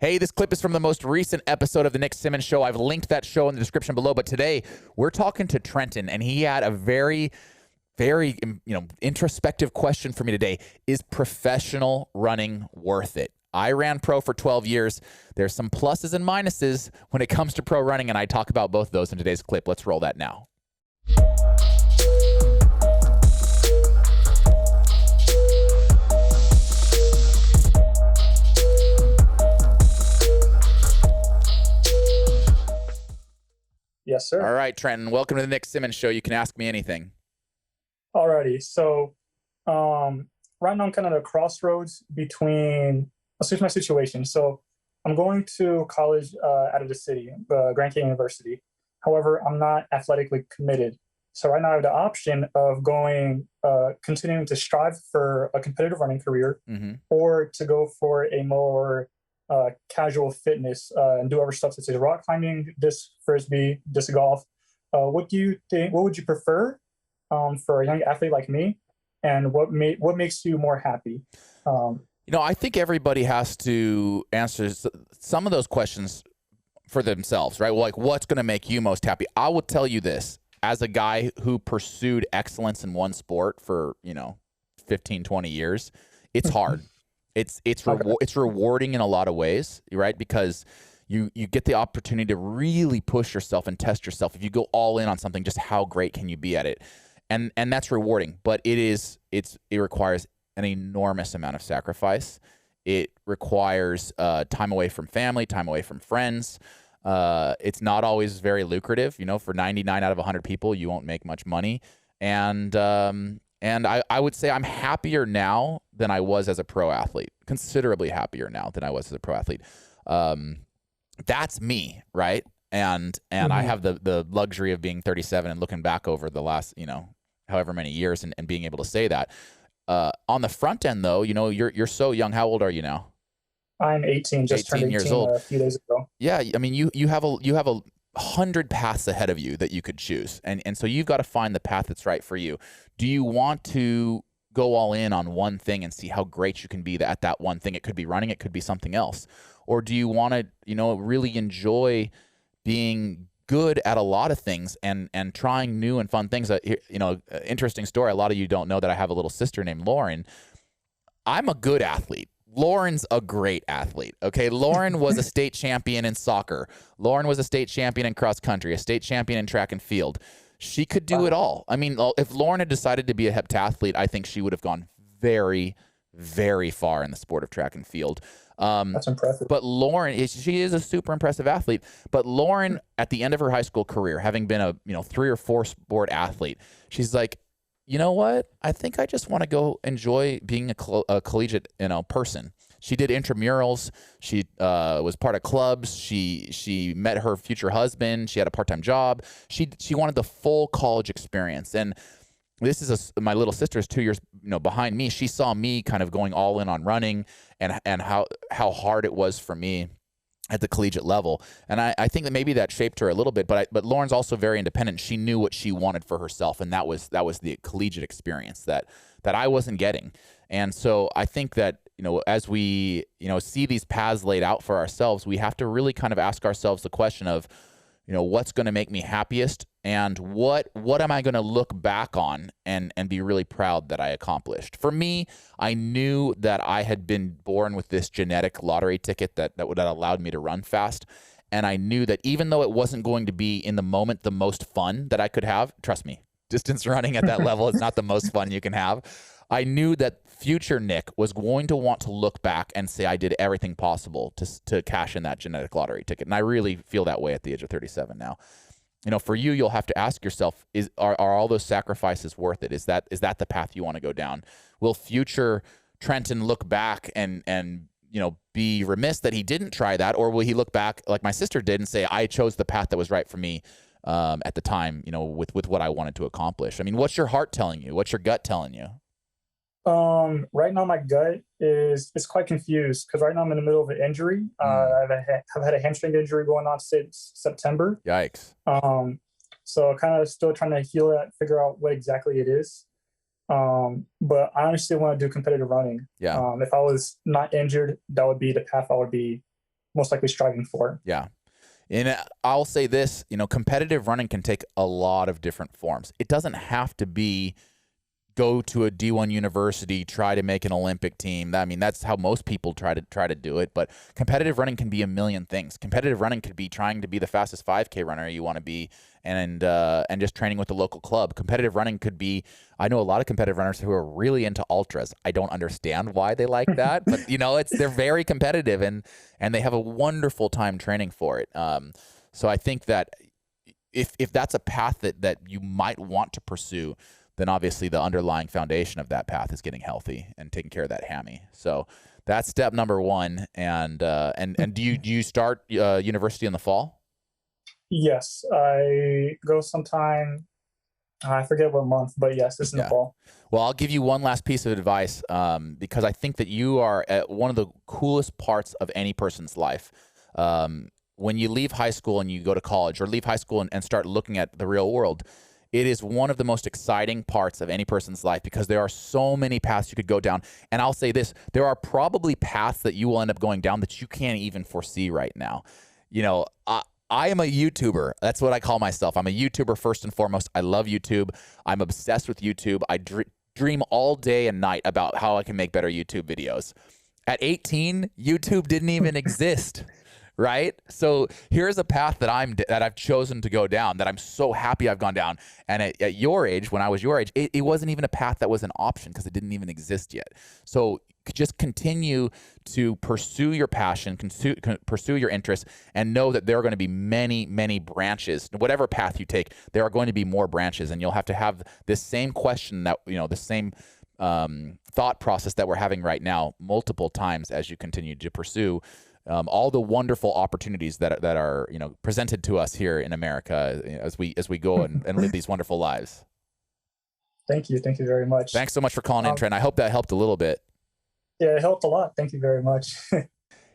Hey, this clip is from the most recent episode of the Nick Symmonds Show. I've linked that show in the description below. But today we're talking to Trenton, and he had a very introspective question for me today. Is professional running worth it? I ran pro for 12 years. There's some pluses and minuses when it comes to pro running, and I talk about both of those in today's clip. Let's roll that now. Yes, sir. All right, Trenton, welcome to the Nick Symmonds Show. You can ask me anything. Alrighty. So, right now I'm kind of at a crossroads between, let's switch my situation. So I'm going to college out of the city, Grand Canyon University. However, I'm not athletically committed. So right now I have the option of continuing to strive for a competitive running career, or to go for a more casual fitness and do other stuff such as rock climbing, disc frisbee, disc golf. What do you think? What would you prefer for a young athlete like me, and what makes you more happy? I think everybody has to answer some of those questions for themselves, right? Well, like, what's going to make you most happy? I will tell you this, as a guy who pursued excellence in one sport for 15, 20 years, it's hard. It's rewarding in a lot of ways, right? Because you get the opportunity to really push yourself and test yourself. If you go all in on something, just how great can you be at it? And that's rewarding, but it requires an enormous amount of sacrifice. It requires time away from family, time away from friends. It's not always very lucrative. For 99 out of 100 people, you won't make much money. And I would say I'm happier now than I was as a pro athlete, considerably happier now than I was as a pro athlete. That's me, right? And I have the luxury of being 37 and looking back over the last, however many years and being able to say that. On the front end, though, you're so young. How old are you now? I'm 18, just turned 18 years old. A few days ago. Yeah, I mean, you have a 100 paths ahead of you that you could choose. And so you've got to find the path that's right for you. Do you want to go all in on one thing and see how great you can be at that one thing? It could be running, it could be something else. Or do you want to, really enjoy being good at a lot of things and trying new and fun things? Interesting story. A lot of you don't know that I have a little sister named Lauren. I'm a good athlete. Lauren's a great athlete. Okay. Lauren was a state champion in soccer. Lauren was a state champion in cross country, a state champion in track and field. She could do it all. I mean, if Lauren had decided to be a heptathlete, I think she would have gone very, very far in the sport of track and field. That's impressive. But Lauren, she is a super impressive athlete. But Lauren, at the end of her high school career, having been a 3 or 4 sport athlete, she's like, you know what? I think I just want to go enjoy being a collegiate, person. She did intramurals. She was part of clubs. She met her future husband. She had a part-time job. She wanted the full college experience. And this is my little sister is 2 years behind me. She saw me kind of going all in on running and how hard it was for me at the collegiate level. And I think that maybe that shaped her a little bit, but Lauren's also very independent. She knew what she wanted for herself, and that was the collegiate experience that I wasn't getting. And so I think that, as we, see these paths laid out for ourselves, we have to really kind of ask ourselves the question of, what's going to make me happiest, and what am I going to look back on and be really proud that I accomplished? For me, I knew that I had been born with this genetic lottery ticket that allowed me to run fast. And I knew that even though it wasn't going to be in the moment the most fun that I could have, trust me, distance running at that level is not the most fun you can have. I knew that future Nick was going to want to look back and say I did everything possible to cash in that genetic lottery ticket. And I really feel that way at the age of 37 now. For you, you'll have to ask yourself, are all those sacrifices worth it? Is that the path you want to go down? Will future Trenton look back and be remiss that he didn't try that? Or will he look back like my sister did and say, I chose the path that was right for me at the time, with what I wanted to accomplish? I mean, what's your heart telling you? What's your gut telling you? Right now my gut is quite confused because right now I'm in the middle of an injury. I've had a hamstring injury going on since September. Yikes. So kind of still trying to heal that, figure out what exactly it is. But I honestly want to do competitive running. Yeah. If I was not injured, that would be the path I would be most likely striving for. Yeah. And I'll say this, competitive running can take a lot of different forms. It doesn't have to be go to a D1 university, try to make an Olympic team. I mean, that's how most people try to do it. But competitive running can be a million things. Competitive running could be trying to be the fastest 5K runner you want to be, and just training with the local club. Competitive running could be, I know a lot of competitive runners who are really into ultras. I don't understand why they like that, but they're very competitive and they have a wonderful time training for it. So I think that if that's a path that you might want to pursue, then obviously the underlying foundation of that path is getting healthy and taking care of that hammy. So that's step number one. And do you start university in the fall? Yes, I go sometime. I forget what month, but yes, it's in the fall. Well, I'll give you one last piece of advice because I think that you are at one of the coolest parts of any person's life. When you leave high school and you go to college, or leave high school and start looking at the real world, it is one of the most exciting parts of any person's life because there are so many paths you could go down. And I'll say this, there are probably paths that you will end up going down that you can't even foresee right now. I am a YouTuber. That's what I call myself. I'm a YouTuber first and foremost. I love YouTube. I'm obsessed with YouTube. I dream all day and night about how I can make better YouTube videos. At 18, YouTube didn't even exist. Right? So here's a path that I've chosen to go down that I'm so happy I've gone down. And at your age, when I was your age, it wasn't even a path that was an option because it didn't even exist yet. So just continue to pursue your passion, pursue your interests, and know that there are going to be many, many branches. Whatever path you take, there are going to be more branches, and you'll have to have this same question that, the same thought process that we're having right now multiple times as you continue to pursue all the wonderful opportunities that are presented to us here in America as we go and live these wonderful lives. Thank you very much. Thanks so much for calling in, Trent. I hope that helped a little bit. Yeah, it helped a lot. Thank you very much.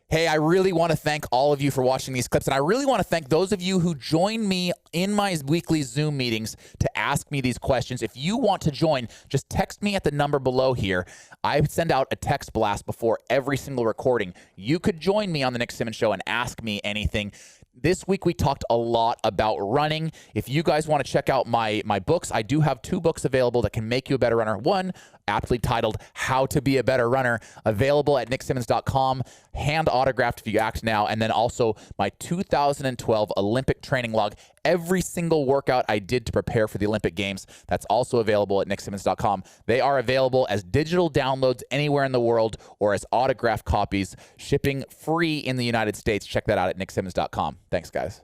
Hey, I really want to thank all of you for watching these clips, and I really want to thank those of you who join me in my weekly Zoom meetings to ask me these questions. If you want to join, just text me at the number below here. I send out a text blast before every single recording. You could join me on the Nick Symmonds Show and ask me anything. This week, we talked a lot about running. If you guys want to check out my books, I do have 2 books available that can make you a better runner. One, aptly titled How to Be a Better Runner, available at nicksymmonds.com, hand autographed if you act now, and then also my 2012 Olympic training log, every single workout I did to prepare for the Olympic Games. That's also available at nicksymmonds.com. They are available as digital downloads anywhere in the world or as autographed copies, shipping free in the United States. Check that out at nicksymmonds.com. Thanks, guys.